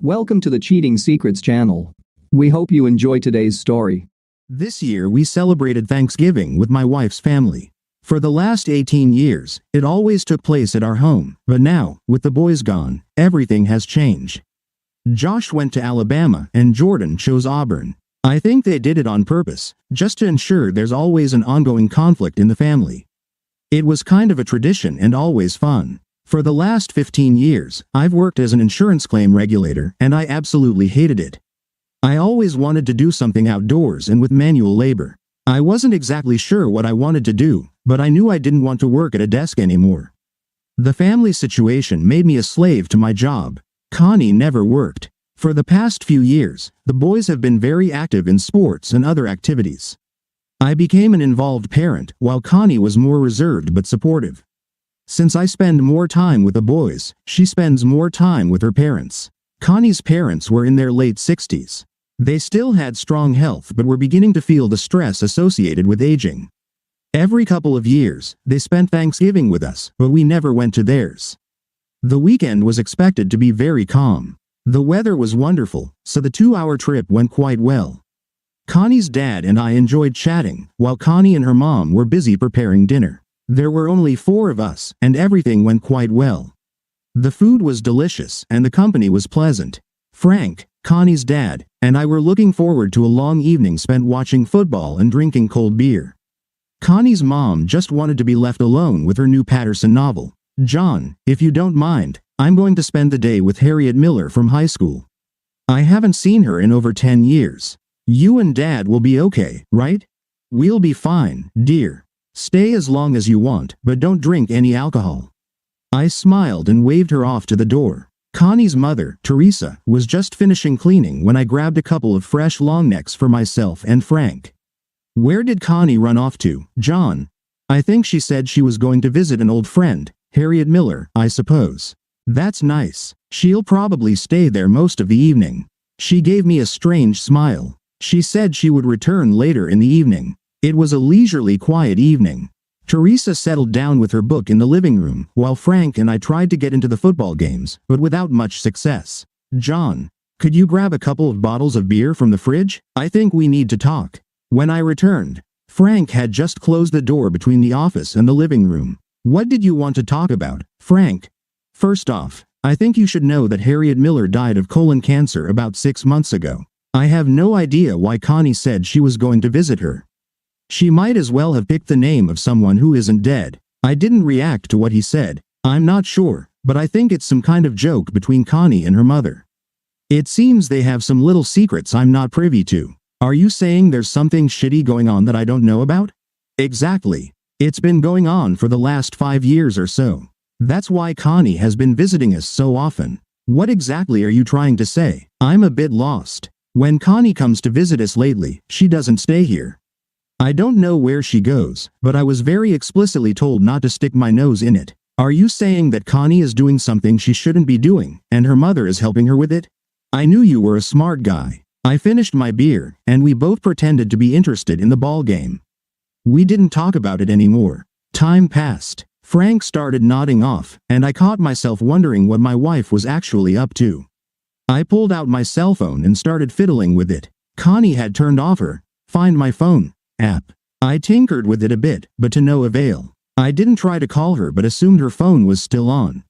Welcome to the Cheating Secrets channel. We hope you enjoy today's story. This year we celebrated Thanksgiving with my wife's family. For the last 18 years, it always took place at our home, but now, with the boys gone, everything has changed. Josh went to Alabama and Jordan chose Auburn. I think they did it on purpose, just to ensure there's always an ongoing conflict in the family. It was kind of a tradition and always fun. For the last 15 years, I've worked as an insurance claim regulator and I absolutely hated it. I always wanted to do something outdoors and with manual labor. I wasn't exactly sure what I wanted to do, but I knew I didn't want to work at a desk anymore. The family situation made me a slave to my job. Connie never worked. For the past few years, the boys have been very active in sports and other activities. I became an involved parent, while Connie was more reserved but supportive. Since I spend more time with the boys, she spends more time with her parents. Connie's parents were in their late 60s. They still had strong health but were beginning to feel the stress associated with aging. Every couple of years, they spent Thanksgiving with us, but we never went to theirs. The weekend was expected to be very calm. The weather was wonderful, so the 2-hour trip went quite well. Connie's dad and I enjoyed chatting, while Connie and her mom were busy preparing dinner. There were only 4 of us, and everything went quite well. The food was delicious, and the company was pleasant. Frank, Connie's dad, and I were looking forward to a long evening spent watching football and drinking cold beer. Connie's mom just wanted to be left alone with her new Patterson novel. "John, if you don't mind, I'm going to spend the day with Harriet Miller from high school. I haven't seen her in over 10 years. You and Dad will be okay, right?" "We'll be fine, dear. Stay as long as you want, but don't drink any alcohol." I smiled and waved her off to the door. Connie's mother, Teresa, was just finishing cleaning when I grabbed a couple of fresh long necks for myself and Frank. "Where did Connie run off to, John?" "I think she said she was going to visit an old friend, Harriet Miller, I suppose." "That's nice. She'll probably stay there most of the evening." She gave me a strange smile. She said she would return later in the evening. It was a leisurely, quiet evening. Teresa settled down with her book in the living room, while Frank and I tried to get into the football games, but without much success. "John, could you grab a couple of bottles of beer from the fridge? I think we need to talk." When I returned, Frank had just closed the door between the office and the living room. "What did you want to talk about, Frank?" "First off, I think you should know that Harriet Miller died of colon cancer about 6 months ago. I have no idea why Connie said she was going to visit her. She might as well have picked the name of someone who isn't dead." I didn't react to what he said. "I'm not sure, but I think it's some kind of joke between Connie and her mother. It seems they have some little secrets I'm not privy to." "Are you saying there's something shitty going on that I don't know about?" "Exactly. It's been going on for the last 5 years or so. That's why Connie has been visiting us so often." "What exactly are you trying to say? I'm a bit lost." "When Connie comes to visit us lately, she doesn't stay here. I don't know where she goes, but I was very explicitly told not to stick my nose in it." "Are you saying that Connie is doing something she shouldn't be doing, and her mother is helping her with it?" "I knew you were a smart guy." I finished my beer, and we both pretended to be interested in the ball game. We didn't talk about it anymore. Time passed. Frank started nodding off, and I caught myself wondering what my wife was actually up to. I pulled out my cell phone and started fiddling with it. Connie had turned off her Find My Phone app. I tinkered with it a bit, but to no avail. I didn't try to call her but assumed her phone was still on.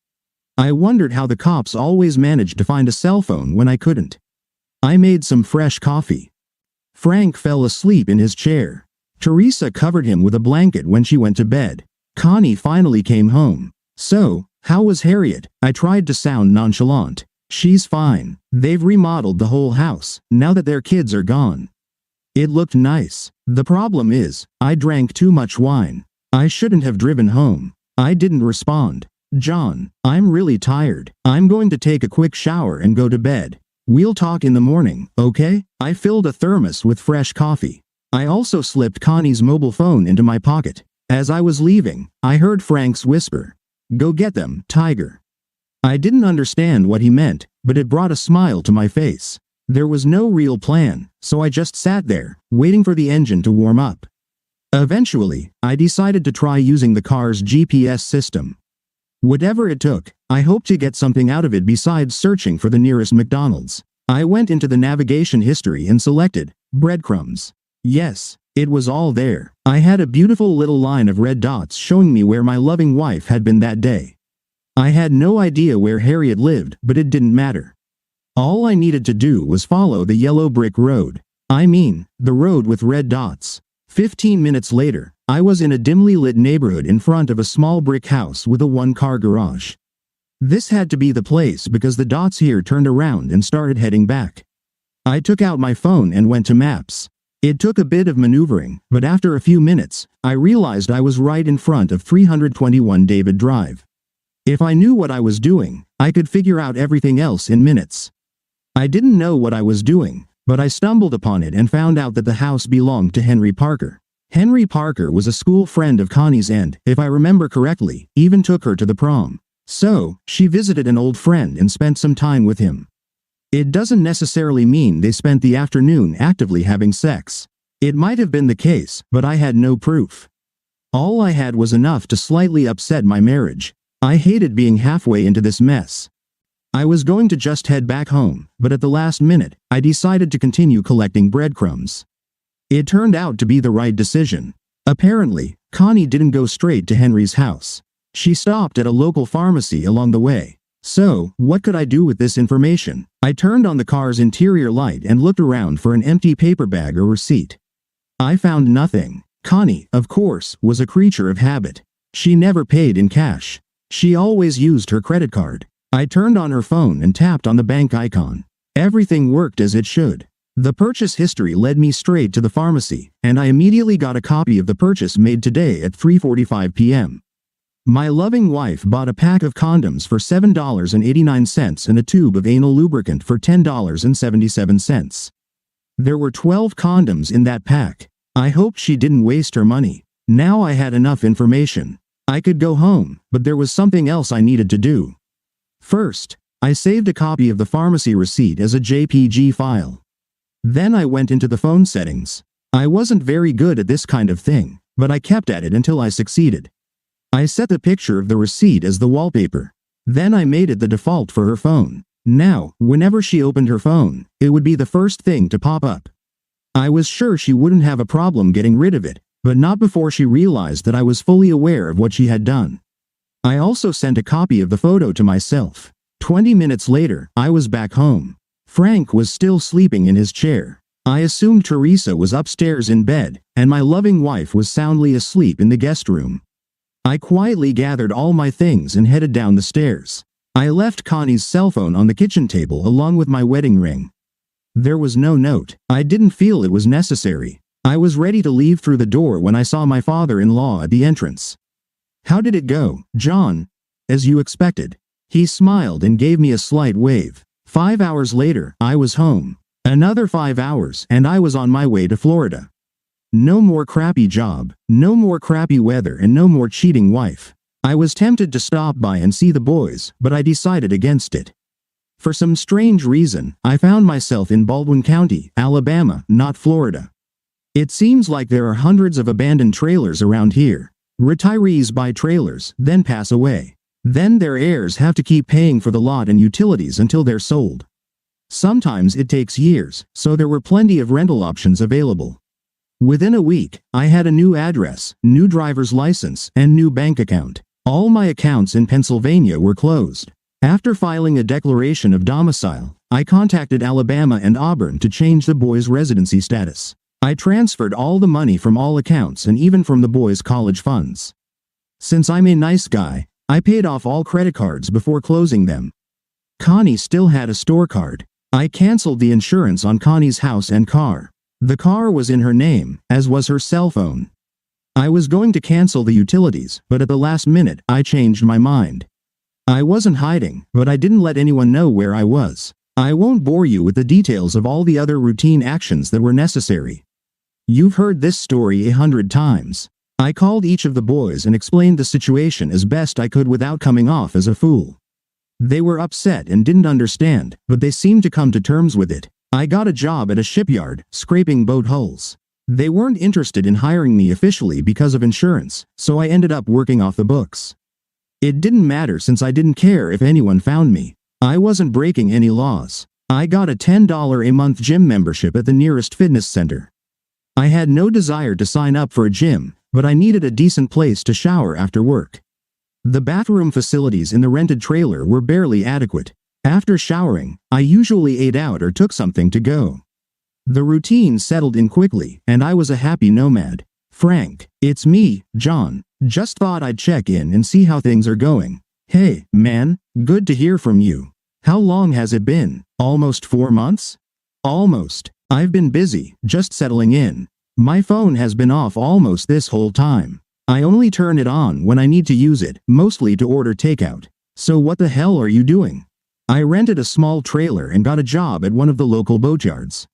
I wondered how the cops always managed to find a cell phone when I couldn't. I made some fresh coffee. Frank fell asleep in his chair. Teresa covered him with a blanket when she went to bed. Connie finally came home. "So, how was Harriet?" I tried to sound nonchalant. "She's fine. They've remodeled the whole house, now that their kids are gone. It looked nice. The problem is, I drank too much wine. I shouldn't have driven home." I didn't respond. "John, I'm really tired. I'm going to take a quick shower and go to bed. We'll talk in the morning, okay?" I filled a thermos with fresh coffee. I also slipped Connie's mobile phone into my pocket. As I was leaving, I heard Frank's whisper, "Go get them, Tiger." I didn't understand what he meant, but it brought a smile to my face. There was no real plan, so I just sat there, waiting for the engine to warm up. Eventually, I decided to try using the car's GPS system. Whatever it took, I hoped to get something out of it besides searching for the nearest McDonald's. I went into the navigation history and selected breadcrumbs. Yes, it was all there. I had a beautiful little line of red dots showing me where my loving wife had been that day. I had no idea where Harriet lived, but it didn't matter. All I needed to do was follow the yellow brick road. I mean, the road with red dots. 15 minutes later, I was in a dimly lit neighborhood in front of a small brick house with a one-car garage. This had to be the place because the dots here turned around and started heading back. I took out my phone and went to maps. It took a bit of maneuvering, but after a few minutes, I realized I was right in front of 321 David Drive. If I knew what I was doing, I could figure out everything else in minutes. I didn't know what I was doing, but I stumbled upon it and found out that the house belonged to Henry Parker. Henry Parker was a school friend of Connie's and, if I remember correctly, even took her to the prom. So, she visited an old friend and spent some time with him. It doesn't necessarily mean they spent the afternoon actively having sex. It might have been the case, but I had no proof. All I had was enough to slightly upset my marriage. I hated being halfway into this mess. I was going to just head back home, but at the last minute, I decided to continue collecting breadcrumbs. It turned out to be the right decision. Apparently, Connie didn't go straight to Henry's house. She stopped at a local pharmacy along the way. So, what could I do with this information? I turned on the car's interior light and looked around for an empty paper bag or receipt. I found nothing. Connie, of course, was a creature of habit. She never paid in cash. She always used her credit card. I turned on her phone and tapped on the bank icon. Everything worked as it should. The purchase history led me straight to the pharmacy, and I immediately got a copy of the purchase made today at 3:45 p.m. My loving wife bought a pack of condoms for $7.89 and a tube of anal lubricant for $10.77. There were 12 condoms in that pack. I hoped she didn't waste her money. Now I had enough information. I could go home, but there was something else I needed to do. First, I saved a copy of the pharmacy receipt as a JPG file. Then I went into the phone settings. I wasn't very good at this kind of thing, but I kept at it until I succeeded. I set the picture of the receipt as the wallpaper. Then I made it the default for her phone. Now, whenever she opened her phone, it would be the first thing to pop up. I was sure she wouldn't have a problem getting rid of it, but not before she realized that I was fully aware of what she had done. I also sent a copy of the photo to myself. 20 minutes later, I was back home. Frank was still sleeping in his chair. I assumed Teresa was upstairs in bed, and my loving wife was soundly asleep in the guest room. I quietly gathered all my things and headed down the stairs. I left Connie's cell phone on the kitchen table along with my wedding ring. There was no note. I didn't feel it was necessary. I was ready to leave through the door when I saw my father-in-law at the entrance. "How did it go, John?" "As you expected." He smiled and gave me a slight wave. 5 hours later, I was home. Another 5 hours, and I was on my way to Florida. No more crappy job, no more crappy weather, and no more cheating wife. I was tempted to stop by and see the boys, but I decided against it. For some strange reason, I found myself in Baldwin County, Alabama, not Florida. It seems like there are hundreds of abandoned trailers around here. Retirees buy trailers, then pass away. Then their heirs have to keep paying for the lot and utilities until they're sold. Sometimes it takes years, so there were plenty of rental options available. Within a week, I had a new address, new driver's license, and new bank account. All my accounts in Pennsylvania were closed. After filing a declaration of domicile, I contacted Alabama and Auburn to change the boys' residency status. I transferred all the money from all accounts and even from the boys' college funds. Since I'm a nice guy, I paid off all credit cards before closing them. Connie still had a store card. I canceled the insurance on Connie's house and car. The car was in her name, as was her cell phone. I was going to cancel the utilities, but at the last minute, I changed my mind. I wasn't hiding, but I didn't let anyone know where I was. I won't bore you with the details of all the other routine actions that were necessary. You've heard this story 100 times. I called each of the boys and explained the situation as best I could without coming off as a fool. They were upset and didn't understand, but they seemed to come to terms with it. I got a job at a shipyard, scraping boat hulls. They weren't interested in hiring me officially because of insurance, so I ended up working off the books. It didn't matter since I didn't care if anyone found me. I wasn't breaking any laws. I got a $10 a month gym membership at the nearest fitness center. I had no desire to sign up for a gym, but I needed a decent place to shower after work. The bathroom facilities in the rented trailer were barely adequate. After showering, I usually ate out or took something to go. The routine settled in quickly, and I was a happy nomad. "Frank, it's me, John. Just thought I'd check in and see how things are going." "Hey, man, good to hear from you. How long has it been? Almost 4 months?" "Almost. I've been busy, just settling in. My phone has been off almost this whole time. I only turn it on when I need to use it, mostly to order takeout. So what the hell are you doing?" "I rented a small trailer and got a job at one of the local boatyards.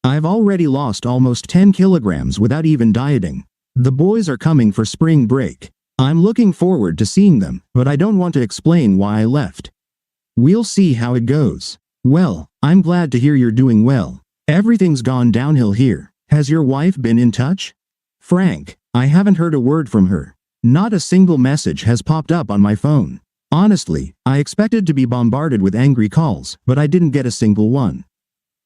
I've already lost almost 10 kilograms without even dieting. The boys are coming for spring break. I'm looking forward to seeing them, but I don't want to explain why I left. We'll see how it goes." "Well, I'm glad to hear you're doing well. Everything's gone downhill here. Has your wife been in touch?" "Frank, I haven't heard a word from her. Not a single message has popped up on my phone. Honestly, I expected to be bombarded with angry calls, but I didn't get a single one.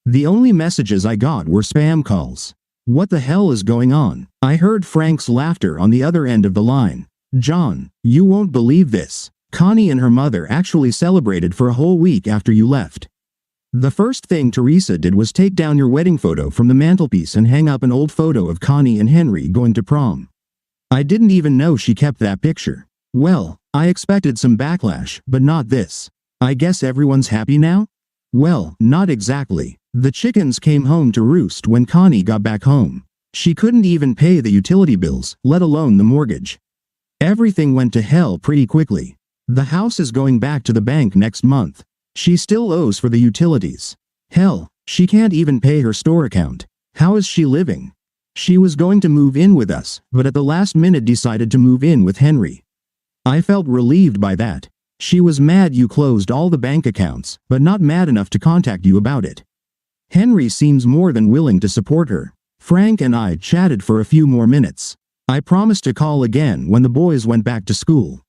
The only messages I got were spam calls. What the hell is going on?" I heard Frank's laughter on the other end of the line. "John, you won't believe this. Connie and her mother actually celebrated for a whole week after you left. The first thing Teresa did was take down your wedding photo from the mantelpiece and hang up an old photo of Connie and Henry going to prom. I didn't even know she kept that picture. Well, I expected some backlash, but not this. I guess everyone's happy now?" "Well, not exactly. The chickens came home to roost when Connie got back home. She couldn't even pay the utility bills, let alone the mortgage. Everything went to hell pretty quickly. The house is going back to the bank next month. She still owes for the utilities. Hell, she can't even pay her store account. How is she living? She was going to move in with us, but at the last minute decided to move in with Henry. I felt relieved by that. She was mad you closed all the bank accounts, but not mad enough to contact you about it. Henry seems more than willing to support her. Frank and I chatted for a few more minutes. I promised to call again when the boys went back to school.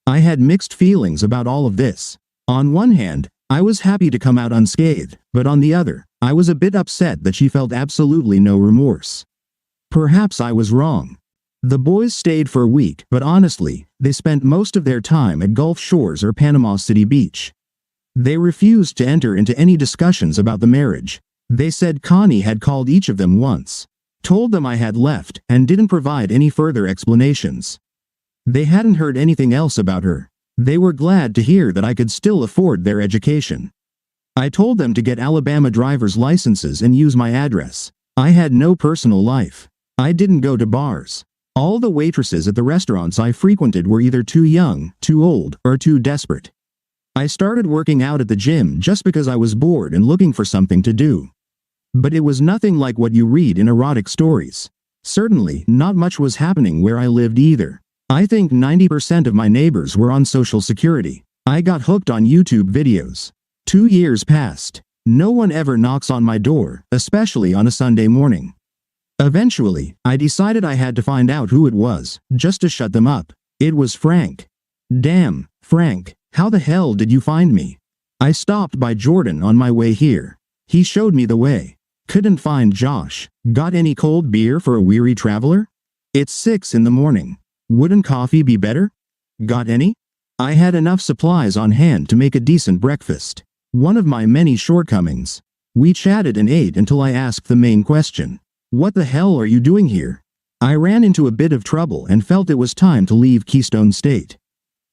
I had mixed feelings about all of this. On one hand, I was happy to come out unscathed, but on the other, I was a bit upset that she felt absolutely no remorse. Perhaps I was wrong. The boys stayed for a week, but honestly, they spent most of their time at Gulf Shores or Panama City Beach. They refused to enter into any discussions about the marriage. They said Connie had called each of them once, told them I had left, and didn't provide any further explanations. They hadn't heard anything else about her. They were glad to hear that I could still afford their education. I told them to get Alabama driver's licenses and use my address. I had no personal life. I didn't go to bars. All the waitresses at the restaurants I frequented were either too young, too old, or too desperate. I started working out at the gym just because I was bored and looking for something to do. But it was nothing like what you read in erotic stories. Certainly, not much was happening where I lived either. I think 90% of my neighbors were on Social Security. I got hooked on YouTube videos. 2 years passed. No one ever knocks on my door, especially on a Sunday morning. Eventually, I decided I had to find out who it was, just to shut them up. It was Frank. Damn, Frank, how the hell did you find me? I stopped by Jordan on my way here. He showed me the way. Couldn't find Josh. Got any cold beer for a weary traveler? It's 6 in the morning. Wouldn't coffee be better? Got any? I had enough supplies on hand to make a decent breakfast. One of my many shortcomings. We chatted and ate until I asked the main question. What the hell are you doing here? I ran into a bit of trouble and felt it was time to leave Keystone State.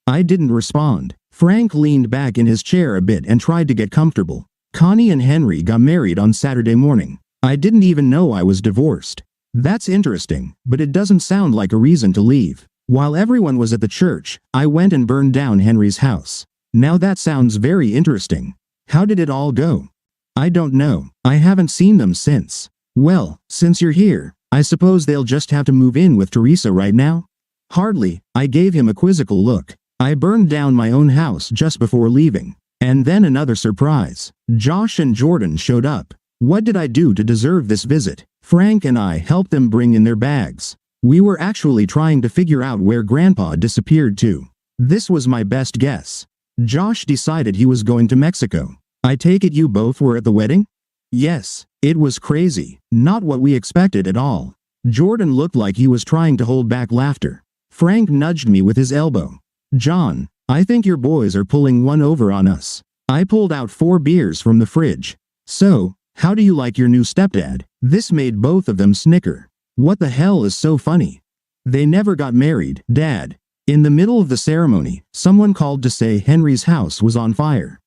I didn't respond. Frank leaned back in his chair a bit and tried to get comfortable. Connie and Henry got married on Saturday morning. I didn't even know I was divorced. That's interesting, but it doesn't sound like a reason to leave. While everyone was at the church, I went and burned down Henry's house. Now that sounds very interesting. How did it all go? I don't know. I haven't seen them since. Well, since you're here, I suppose they'll just have to move in with Teresa right now? Hardly. I gave him a quizzical look. I burned down my own house just before leaving. And then another surprise. Josh and Jordan showed up. What did I do to deserve this visit? Frank and I helped them bring in their bags. We were actually trying to figure out where Grandpa disappeared to. This was my best guess. Josh decided he was going to Mexico. I take it you both were at the wedding? Yes. It was crazy. Not what we expected at all. Jordan looked like he was trying to hold back laughter. Frank nudged me with his elbow. John, I think your boys are pulling one over on us. I pulled out 4 beers from the fridge. So, how do you like your new stepdad? This made both of them snicker. What the hell is so funny? They never got married, Dad. In the middle of the ceremony, someone called to say Henry's house was on fire.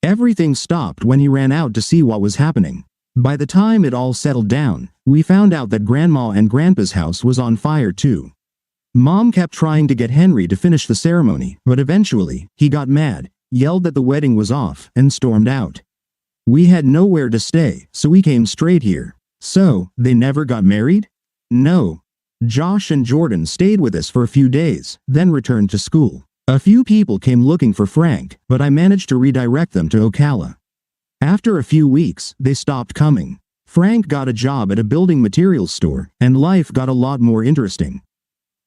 Everything stopped when he ran out to see what was happening. By the time it all settled down, we found out that Grandma and Grandpa's house was on fire too. Mom kept trying to get Henry to finish the ceremony, but eventually, he got mad, yelled that the wedding was off, and stormed out. We had nowhere to stay, so we came straight here. So, they never got married? No. Josh and Jordan stayed with us for a few days, then returned to school. A few people came looking for Frank, but I managed to redirect them to Ocala. After a few weeks, they stopped coming. Frank got a job at a building materials store, and life got a lot more interesting.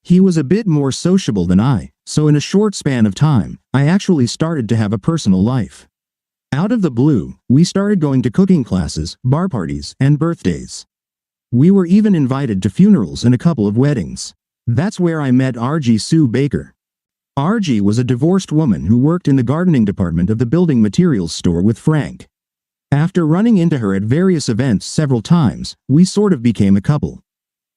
He was a bit more sociable than I, so in a short span of time, I actually started to have a personal life. Out of the blue, we started going to cooking classes, bar parties, and birthdays. We were even invited to funerals and a couple of weddings. That's where I met RG Sue Baker. RG was a divorced woman who worked in the gardening department of the building materials store with Frank. After running into her at various events several times, we sort of became a couple.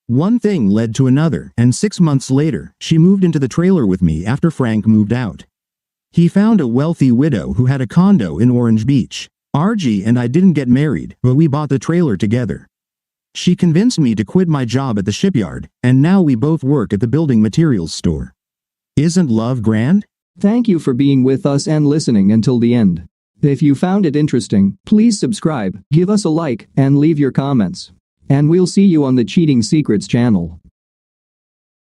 One thing led to another, and 6 months later, she moved into the trailer with me after Frank moved out. He found a wealthy widow who had a condo in Orange Beach. RG and I didn't get married, but we bought the trailer together. She convinced me to quit my job at the shipyard, and now we both work at the building materials store. Isn't love grand? Thank you for being with us and listening until the end. If you found it interesting, please subscribe, give us a like, and leave your comments. And we'll see you on the Cheating Secrets channel.